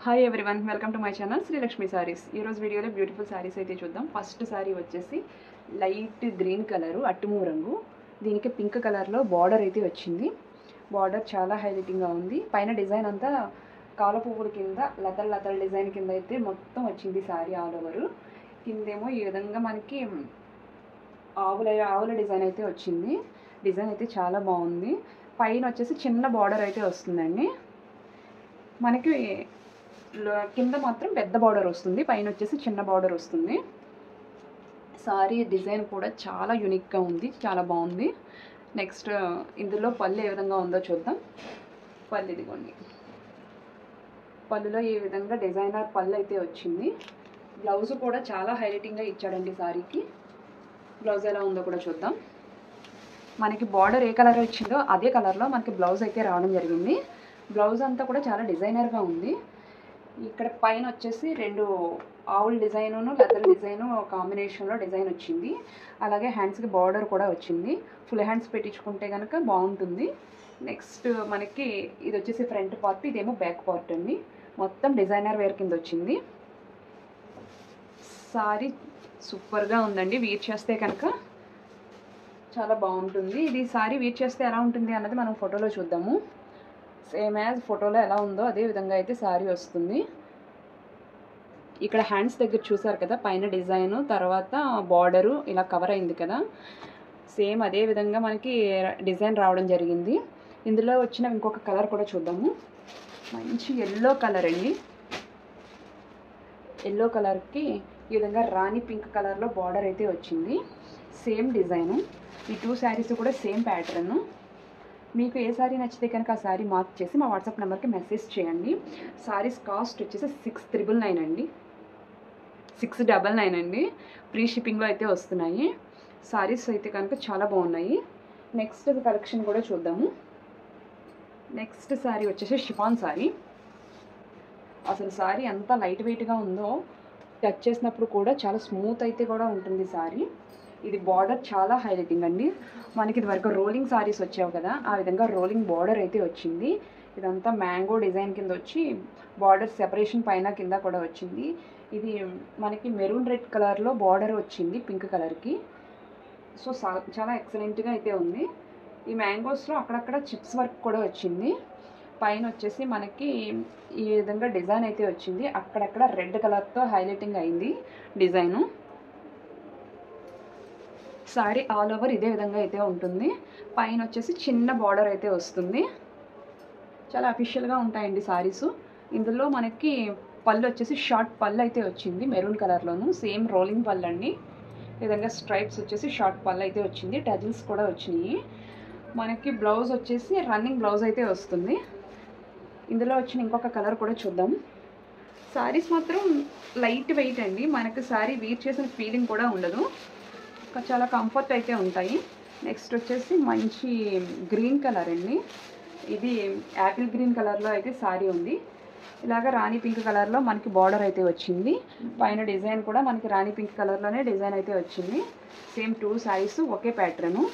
Hi everyone, welcome to my channel Srilakshmi saris. ఈరోజు వీడియోలో beautiful saris అయితే చూద్దాం. ఫస్ట్ సారీ వచ్చేసి లైట్ గ్రీన్ కలరు, అట్టుమూ రంగు. దీనికి పింక్ కలర్లో బార్డర్ అయితే వచ్చింది. బార్డర్ చాలా హైలైటింగ్గా ఉంది. పైన డిజైన్ అంతా కాల పువ్వుల కింద లతల డిజైన్ కింద అయితే మొత్తం వచ్చింది సారీ ఆల్ ఓవర్. కిందేమో ఈ విధంగా మనకి ఆవుల డిజైన్ అయితే వచ్చింది. డిజైన్ అయితే చాలా బాగుంది. పైన వచ్చేసి చిన్న బార్డర్ అయితే వస్తుందండి. మనకి కింద మాత్రం పెద్ద బార్డర్ వస్తుంది, పైన వచ్చేసి చిన్న బార్డర్ వస్తుంది. సారీ డిజైన్ కూడా చాలా యూనిక్గా ఉంది, చాలా బాగుంది. నెక్స్ట్ ఇందులో పళ్ళు ఏ విధంగా ఉందో చూద్దాం. పళ్ళు ఇదిగోండి, పళ్ళులో ఈ విధంగా డిజైనర్ పళ్ళు అయితే వచ్చింది. బ్లౌజ్ కూడా చాలా హైలైటింగ్గా ఇచ్చాడండి సారీకి. బ్లౌజ్ ఎలా ఉందో కూడా చూద్దాం. మనకి బార్డర్ ఏ కలర్ వచ్చిందో అదే కలర్లో మనకి బ్లౌజ్ అయితే రావడం జరిగింది. బ్లౌజ్ అంతా కూడా చాలా డిజైనర్గా ఉంది. ఇక్కడ పైన వచ్చేసి రెండు ఆవుల డిజైను లెదర్ డిజైను కాంబినేషన్లో డిజైన్ వచ్చింది. అలాగే హ్యాండ్స్కి బార్డర్ కూడా వచ్చింది. ఫుల్ హ్యాండ్స్ పెట్టించుకుంటే కనుక బాగుంటుంది. నెక్స్ట్ మనకి ఇది వచ్చేసి ఫ్రంట్ పార్ట్, ఇదేమో బ్యాక్ పార్ట్ అండి. మొత్తం డిజైనర్ వేర్ కింద వచ్చింది. సారీ సూపర్గా ఉందండి. వీర్ చేస్తే కనుక చాలా బాగుంటుంది. ఇది సారీ వీర్ చేస్తే ఎలా ఉంటుంది అన్నది మనం ఫోటోలో చూద్దాము. సేమ్ యాజ్ ఫోటోలో ఎలా ఉందో అదే విధంగా అయితే సారీ వస్తుంది. ఇక్కడ హ్యాండ్స్ దగ్గర చూసారు కదా, పైన డిజైను తర్వాత బార్డరు ఇలా కవర్ అయింది కదా, సేమ్ అదే విధంగా మనకి డిజైన్ రావడం జరిగింది. ఇందులో వచ్చిన ఇంకొక కలర్ కూడా చూద్దాము. మంచి ఎల్లో కలర్ అండి. ఎల్లో కలర్కి ఈ విధంగా రాణి పింక్ కలర్లో బార్డర్ అయితే వచ్చింది. Same design. ఈ టూ శారీస్ కూడా సేమ్ ప్యాటర్ను. మీకు ఏ సారీ నచ్చితే కనుక ఆ సారీ మార్క్ చేసి మా వాట్సాప్ నెంబర్కి మెసేజ్ చేయండి. సారీస్ కాస్ట్ వచ్చేసి 699 అండి, 699 అండి. ఫ్రీ షిప్పింగ్లో అయితే వస్తున్నాయి. సారీస్ అయితే కనుక చాలా బాగున్నాయి. నెక్స్ట్ కలెక్షన్ కూడా చూద్దాము. నెక్స్ట్ సారీ వచ్చేసి షిఫాన్ సారీ. అసలు సారీ ఎంత లైట్ వెయిట్గా ఉందో, టచ్ చేసినప్పుడు కూడా చాలా స్మూత్ అయితే కూడా ఉంటుంది సారీ. ఇది బార్డర్ చాలా హైలైటింగ్ అండి. మనకి ఇది వరకు రోలింగ్ సారీస్ వచ్చావు కదా, ఆ విధంగా రోలింగ్ బార్డర్ అయితే వచ్చింది. ఇదంతా మ్యాంగో డిజైన్ కింద వచ్చి బార్డర్ సెపరేషన్ పైన కింద కూడా వచ్చింది. ఇది మనకి మెరూన్ రెడ్ కలర్లో బార్డర్ వచ్చింది పింక్ కలర్కి. సో చాలా ఎక్సలెంట్గా అయితే ఉంది. ఈ మ్యాంగోస్లో అక్కడక్కడ చిప్స్ వర్క్ కూడా వచ్చింది. పైన వచ్చేసి మనకి ఈ విధంగా డిజైన్ అయితే వచ్చింది. అక్కడక్కడ రెడ్ కలర్తో హైలైటింగ్ అయింది డిజైను. సారీ ఆల్ ఓవర్ ఇదే విధంగా అయితే ఉంటుంది. పైన వచ్చేసి చిన్న బార్డర్ అయితే వస్తుంది. చాలా అఫీషియల్గా ఉంటాయండి సారీసు. ఇందులో మనకి పళ్ళు వచ్చేసి షార్ట్ పళ్ళు అయితే వచ్చింది మెరూన్ కలర్లోను. సేమ్ రోలింగ్ పళ్ళు అండి. ఈ విధంగా స్ట్రైప్స్ వచ్చేసి షార్ట్ పళ్ళు అయితే వచ్చింది. టజిల్స్ కూడా వచ్చినాయి. మనకి బ్లౌజ్ వచ్చేసి రన్నింగ్ బ్లౌజ్ అయితే వస్తుంది. ఇందులో వచ్చిన ఇంకొక కలర్ కూడా చూద్దాం. సారీస్ మాత్రం లైట్ వెయిట్ అండి. మనకి సారీ వీర్ చేసిన ఫీలింగ్ కూడా ఉండదు, చాలా కంఫర్ట్ అయితే ఉంటాయి. నెక్స్ట్ వచ్చేసి మంచి గ్రీన్ కలర్ అండి. ఇది యాపిల్ గ్రీన్ కలర్లో అయితే సారీ ఉంది. ఇలాగ రాణి పింక్ కలర్లో మనకి బార్డర్ అయితే వచ్చింది. పైన డిజైన్ కూడా మనకి రాణి పింక్ కలర్లోనే డిజైన్ అయితే వచ్చింది. సేమ్ టూ సారీస్ ఒకే ప్యాటర్ను.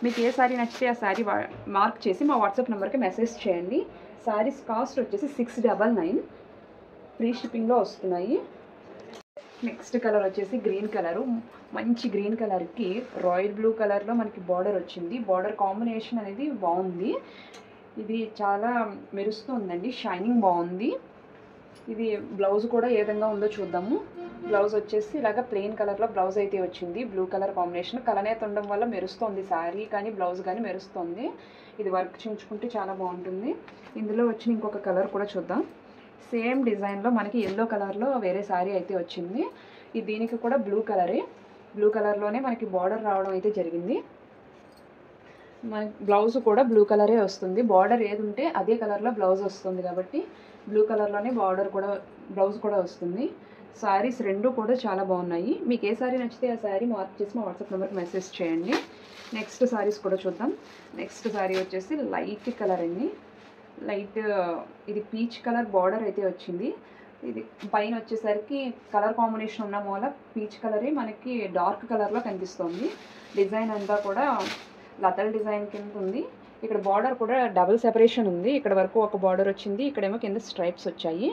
మీకు ఏ సారీ నచ్చితే ఆ సారీ మార్క్ చేసి మా వాట్సాప్ నెంబర్కి మెసేజ్ చేయండి. సారీస్ కాస్ట్ వచ్చేసి 699, ఫ్రీ షిప్పింగ్లో వస్తున్నాయి. నెక్స్ట్ కలర్ వచ్చేసి గ్రీన్ కలరు. మంచి గ్రీన్ కలర్కి రాయల్ బ్లూ కలర్లో మనకి బార్డర్ వచ్చింది. బార్డర్ కాంబినేషన్ అనేది బాగుంది. ఇది చాలా మెరుస్తుందండి, షైనింగ్ బాగుంది. ఇది బ్లౌజ్ కూడా ఏ విధంగా ఉందో చూద్దాము. బ్లౌజ్ వచ్చేసి ఇలాగ ప్లెయిన్ కలర్లో బ్లౌజ్ అయితే వచ్చింది. Blue colour combination. కలనేత ఉండడం వల్ల మెరుస్తుంది శారీ కానీ బ్లౌజ్ కానీ మెరుస్తుంది. ఇది వర్క్ చేయించుకుంటే చాలా బాగుంటుంది. ఇందులో వచ్చిన ఇంకొక కలర్ కూడా చూద్దాం. సేమ్ డిజైన్లో మనకి ఎల్లో కలర్లో వేరే శారీ అయితే వచ్చింది. దీనికి కూడా బ్లూ కలరే, బ్లూ కలర్లోనే మనకి బార్డర్ రావడం అయితే జరిగింది. మనకి బ్లౌజ్ కూడా బ్లూ కలరే వస్తుంది. బార్డర్ ఏది ఉంటే అదే కలర్లో బ్లౌజ్ వస్తుంది కాబట్టి బ్లూ కలర్లోనే బ్లౌజ్ కూడా వస్తుంది. శారీస్ రెండు కూడా చాలా బాగున్నాయి. మీకు ఏ శారీ నచ్చితే ఆ శారీ మార్క్ చేసి మా వాట్సాప్ నెంబర్కి మెసేజ్ చేయండి. నెక్స్ట్ శారీస్ కూడా చూద్దాం. నెక్స్ట్ శారీ వచ్చేసి లైట్ కలర్ అండి. లైట్ ఇది పీచ్ కలర్ బార్డర్ అయితే వచ్చింది. ఇది పైన వచ్చేసరికి కలర్ కాంబినేషన్ ఉన్న మూల పీచ్ కలరే మనకి డార్క్ కలర్లో కనిపిస్తుంది. డిజైన్ అంతా కూడా లతల్ డిజైన్ కింద ఉంది. ఇక్కడ బార్డర్ కూడా డబుల్ సెపరేషన్ ఉంది. ఇక్కడ వరకు ఒక బార్డర్ వచ్చింది, ఇక్కడేమో కింద స్ట్రైప్స్ వచ్చాయి.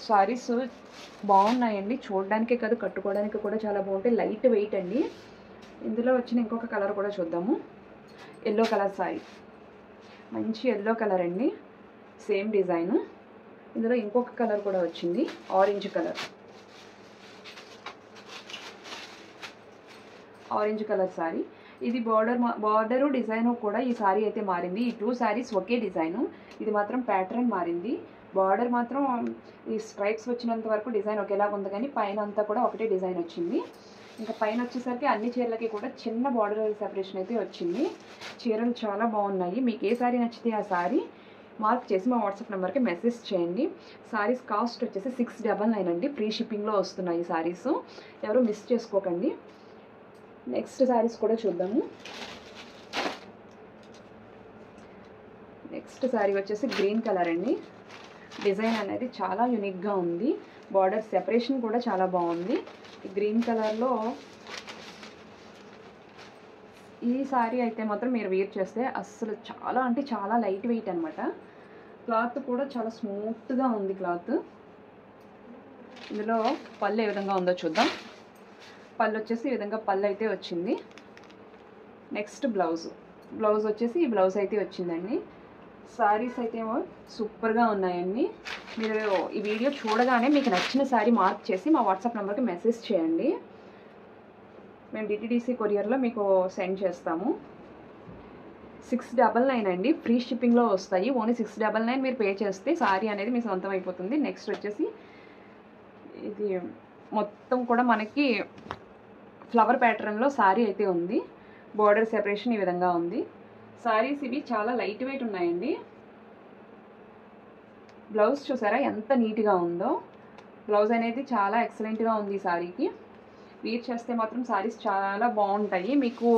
సారీస్ బాగున్నాయండి, చూడడానికే కాదు కట్టుకోవడానికి కూడా చాలా బాగుంటాయి. లైట్ వెయిట్ అండి. ఇందులో వచ్చిన ఇంకొక కలర్ కూడా చూద్దాము. ఎల్లో కలర్ సారీ, మంచి ఎల్లో కలర్ అండి, సేమ్ డిజైన్. ఇందులో ఇంకొక కలర్ కూడా వచ్చింది, orange colour. Orange colour sorry. ఇది బార్డరు డిజైను కూడా ఈ సారీ అయితే మారింది. ఈ 2 సారీస్ ఒకే డిజైను, ఇది మాత్రం ప్యాటర్న్ మారింది. బార్డర్ మాత్రం ఈ స్ట్రైప్స్ వచ్చినంత వరకు డిజైన్ ఒకేలాగా ఉంది, కానీ పైన అంతా కూడా ఒకటే డిజైన్ వచ్చింది. ఇంకా పైన వచ్చేసరికి అన్ని చీరలకి కూడా చిన్న బార్డర్ సెపరేషన్ అయితే వచ్చింది. చీరలు చాలా బాగున్నాయి. మీకు ఏ సారీ నచ్చితే ఆ సారీ మార్క్ చేసి మా వాట్సాప్ నెంబర్కి మెసేజ్ చేయండి. సారీస్ కాస్ట్ వచ్చేసి 699 అండి. ఫ్రీ షిప్పింగ్లో వస్తున్నాయి ఈ సారీస్, ఎవరు మిస్ చేసుకోకండి. నెక్స్ట్ సారీస్ కూడా చూద్దాము. నెక్స్ట్ సారీ వచ్చేసి గ్రీన్ కలర్ అండి. డిజైన్ అనేది చాలా యూనిక్గా ఉంది, బార్డర్ సెపరేషన్ కూడా చాలా బాగుంది. ఈ గ్రీన్ కలర్లో ఈ సారీ అయితే మాత్రం మీరు వేర్ చేస్తే అస్సలు చాలా అంటే చాలా లైట్ వెయిట్ అనమాట. క్లాత్ కూడా చాలా స్మూత్గా ఉంది క్లాత్. ఇందులో పళ్ళు ఏ విధంగా ఉందో చూద్దాం. పళ్ళు వచ్చేసి ఈ విధంగా పళ్ళు అయితే వచ్చింది. నెక్స్ట్ బ్లౌజ్ వచ్చేసి ఈ బ్లౌజ్ అయితే వచ్చిందండి. సారీస్ అయితే సూపర్గా ఉన్నాయండి. మీరు ఈ వీడియో చూడగానే మీకు నచ్చిన సారీ మార్క్ చేసి మా వాట్సాప్ నెంబర్కి మెసేజ్ చేయండి. మేము డిటిడిసి కొరియర్లో మీకు సెండ్ చేస్తాము. 699 అండి, ఫ్రీ షిప్పింగ్లో వస్తాయి. ఓన్లీ 699 మీరు పే చేస్తే సారీ అనేది మీ సొంతం అయిపోతుంది. నెక్స్ట్ వచ్చేసి ఇది మొత్తం కూడా మనకి ఫ్లవర్ ప్యాటర్న్లో సారీ అయితే ఉంది. బార్డర్ సెపరేషన్ ఈ విధంగా ఉంది. సారీస్ ఇవి చాలా లైట్ వెయిట్ ఉన్నాయండి. బ్లౌజ్ చూసారా ఎంత నీట్గా ఉందో. బ్లౌజ్ అనేది చాలా ఎక్సలెంట్గా ఉంది ఈ సారీకి. వేర్ చేస్తే మాత్రం సారీస్ చాలా బాగుంటాయి. మీకు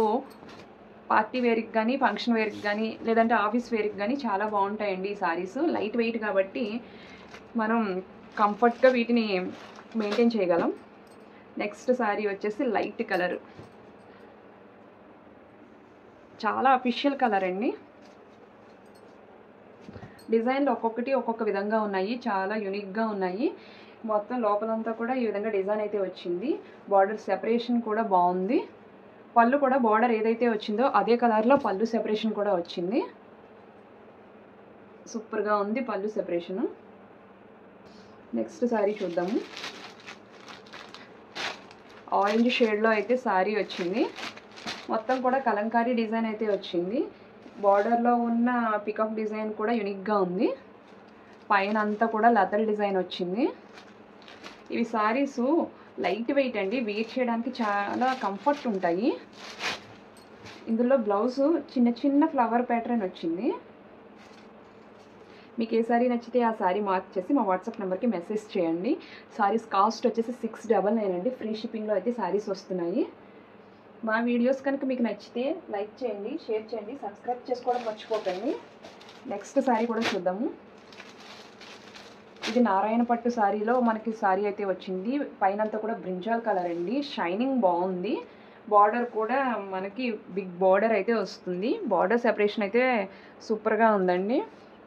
పార్టీ వేర్కి కానీ ఫంక్షన్ వేర్కి కానీ లేదంటే ఆఫీస్ వేర్కి కానీ చాలా బాగుంటాయండి ఈ సారీస్. లైట్ వెయిట్ కాబట్టి మనం కంఫర్ట్గా వీటిని మెయింటైన్ చేయగలం. నెక్స్ట్ సారీ వచ్చేసి లైట్ కలర్, చాలా అఫీషియల్ కలర్ అండి. డిజైన్లు ఒక్కొక్కటి ఒక్కొక్క విధంగా ఉన్నాయి, చాలా యూనిక్గా ఉన్నాయి. మొత్తం లోపలంతా కూడా ఈ విధంగా డిజైన్ అయితే వచ్చింది. బార్డర్ సెపరేషన్ కూడా బాగుంది. పళ్ళు కూడా బార్డర్ ఏదైతే వచ్చిందో అదే కలర్లో పళ్ళు సెపరేషన్ కూడా వచ్చింది. సూపర్గా ఉంది పళ్ళు సెపరేషను. నెక్స్ట్ సారీ చూద్దాము. ఆరెంజ్ షేడ్లో అయితే సారీ వచ్చింది. మొత్తం కూడా కలంకారీ డిజైన్ అయితే వచ్చింది. బార్డర్లో ఉన్న పికప్ డిజైన్ కూడా యూనిక్గా ఉంది. పైన అంతా కూడా లతల్ డిజైన్ వచ్చింది. ఇవి సారీసు లైట్ వెయిట్ అండి, వేర్ చేయడానికి చాలా కంఫర్ట్ ఉంటాయి. ఇందులో బ్లౌజు చిన్న చిన్న ఫ్లవర్ ప్యాటర్న్ వచ్చింది. మీకు ఏ సారీ నచ్చితే ఆ సారీ మార్క్ చేసి మా వాట్సాప్ నెంబర్కి మెసేజ్ చేయండి. సారీస్ కాస్ట్ వచ్చేసి 699 అండి. ఫ్రీ షిప్పింగ్లో అయితే సారీస్ వస్తున్నాయి. మా వీడియోస్ కనుక మీకు నచ్చితే లైక్ చేయండి, షేర్ చేయండి, సబ్స్క్రైబ్ చేసుకోవడం మర్చిపోకండి. నెక్స్ట్ సారీ కూడా చూద్దాము. ఇది నారాయణ పట్టు సారీలో మనకి సారీ అయితే వచ్చింది. పైన అంతా కూడా బ్రింజాల్ కలర్ అండి, షైనింగ్ బాగుంది. బార్డర్ కూడా మనకి బిగ్ బార్డర్ అయితే వస్తుంది. బార్డర్ సెపరేషన్ అయితే సూపర్గా ఉందండి.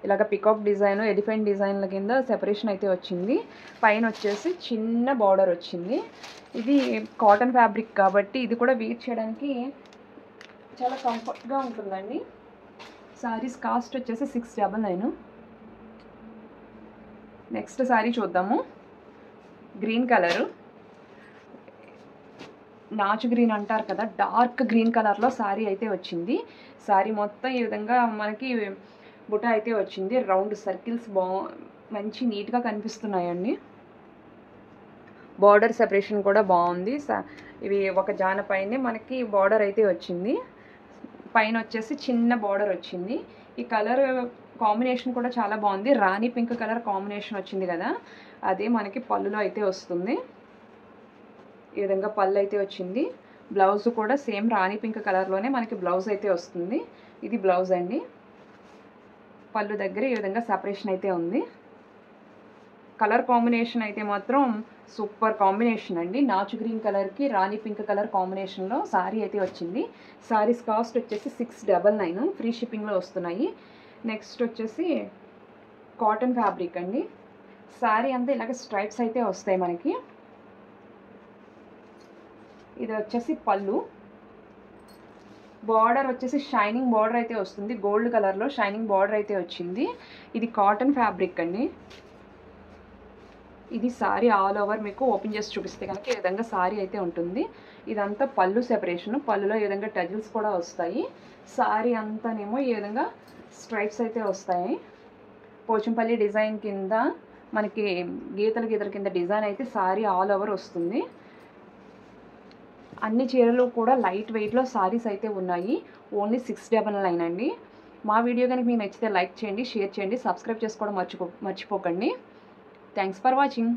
ఇలాగ పికాక్ డిజైన్, ఎలిఫెంట్ డిజైన్ల కింద సెపరేషన్ అయితే వచ్చింది. పైన వచ్చేసి చిన్న బార్డర్ వచ్చింది. ఇది కాటన్ ఫ్యాబ్రిక్ కాబట్టి ఇది కూడా వేర్ చేయడానికి చాలా కంఫర్ట్గా ఉంటుందండి. సారీస్ కాస్ట్ వచ్చేసి 699. నెక్స్ట్ సారీ చూద్దాము. గ్రీన్ కలరు, నాచు గ్రీన్ అంటారు కదా, డార్క్ గ్రీన్ కలర్లో సారీ అయితే వచ్చింది. సారీ మొత్తం ఈ విధంగా మనకి బుట్ట అయితే వచ్చింది. రౌండ్ సర్కిల్స్ మంచి నీట్గా కనిపిస్తున్నాయండి. బార్డర్ సెపరేషన్ కూడా బాగుంది. ఇవి ఒక జాన పైనే మనకి బార్డర్ అయితే వచ్చింది. పైన వచ్చేసి చిన్న బార్డర్ వచ్చింది. ఈ కలర్ కాంబినేషన్ కూడా చాలా బాగుంది. రాణి పింక్ కలర్ కాంబినేషన్ వచ్చింది కదా, అదే మనకి పళ్ళులో అయితే వస్తుంది. ఈ విధంగా పళ్ళు అయితే వచ్చింది. బ్లౌజ్ కూడా సేమ్ రాణి పింక్ కలర్లోనే మనకి బ్లౌజ్ అయితే వస్తుంది. ఇది బ్లౌజ్ అండి. పళ్ళు దగ్గర ఈ విధంగా సెపరేషన్ అయితే ఉంది. కలర్ కాంబినేషన్ అయితే మాత్రం సూపర్ కాంబినేషన్ అండి. నాచు గ్రీన్ కలర్కి రాణి పింక్ కలర్ కాంబినేషన్లో సారీ అయితే వచ్చింది. సారీస్ కాస్ట్ వచ్చేసి 699, ఫ్రీ షిప్పింగ్లో వస్తున్నాయి. నెక్స్ట్ వచ్చేసి కాటన్ ఫ్యాబ్రిక్ అండి. శారీ అంతా ఇలాగ స్ట్రైప్స్ అయితే వస్తాయి మనకి. ఇది వచ్చేసి పళ్ళు. బార్డర్ వచ్చేసి షైనింగ్ బార్డర్ అయితే వస్తుంది, గోల్డ్ కలర్లో షైనింగ్ బార్డర్ అయితే వచ్చింది. ఇది కాటన్ ఫ్యాబ్రిక్ అండి. ఇది సారీ ఆల్ ఓవర్ మీకు ఓపెన్ చేసి చూపిస్తే కనుక ఈ విధంగా సారీ అయితే ఉంటుంది. ఇదంతా పళ్ళు సెపరేషన్, పళ్ళులో ఈ విధంగా టజిల్స్ కూడా వస్తాయి. సారీ అంతానేమో ఈ విధంగా స్ట్రైప్స్ అయితే వస్తాయి. పోచంపల్లి డిజైన్ కింద మనకి గీతల కింద డిజైన్ అయితే సారీ ఆల్ ఓవర్ వస్తుంది. అన్ని చీరలు కూడా లైట్ వెయిట్లో సారీస్ అయితే ఉన్నాయి. ఓన్లీ 699 అండి. మా వీడియో కనుక మీకు నచ్చితే లైక్ చేయండి, షేర్ చేయండి, సబ్స్క్రైబ్ చేసుకోవడం మర్చిపోకండి. Thanks for watching.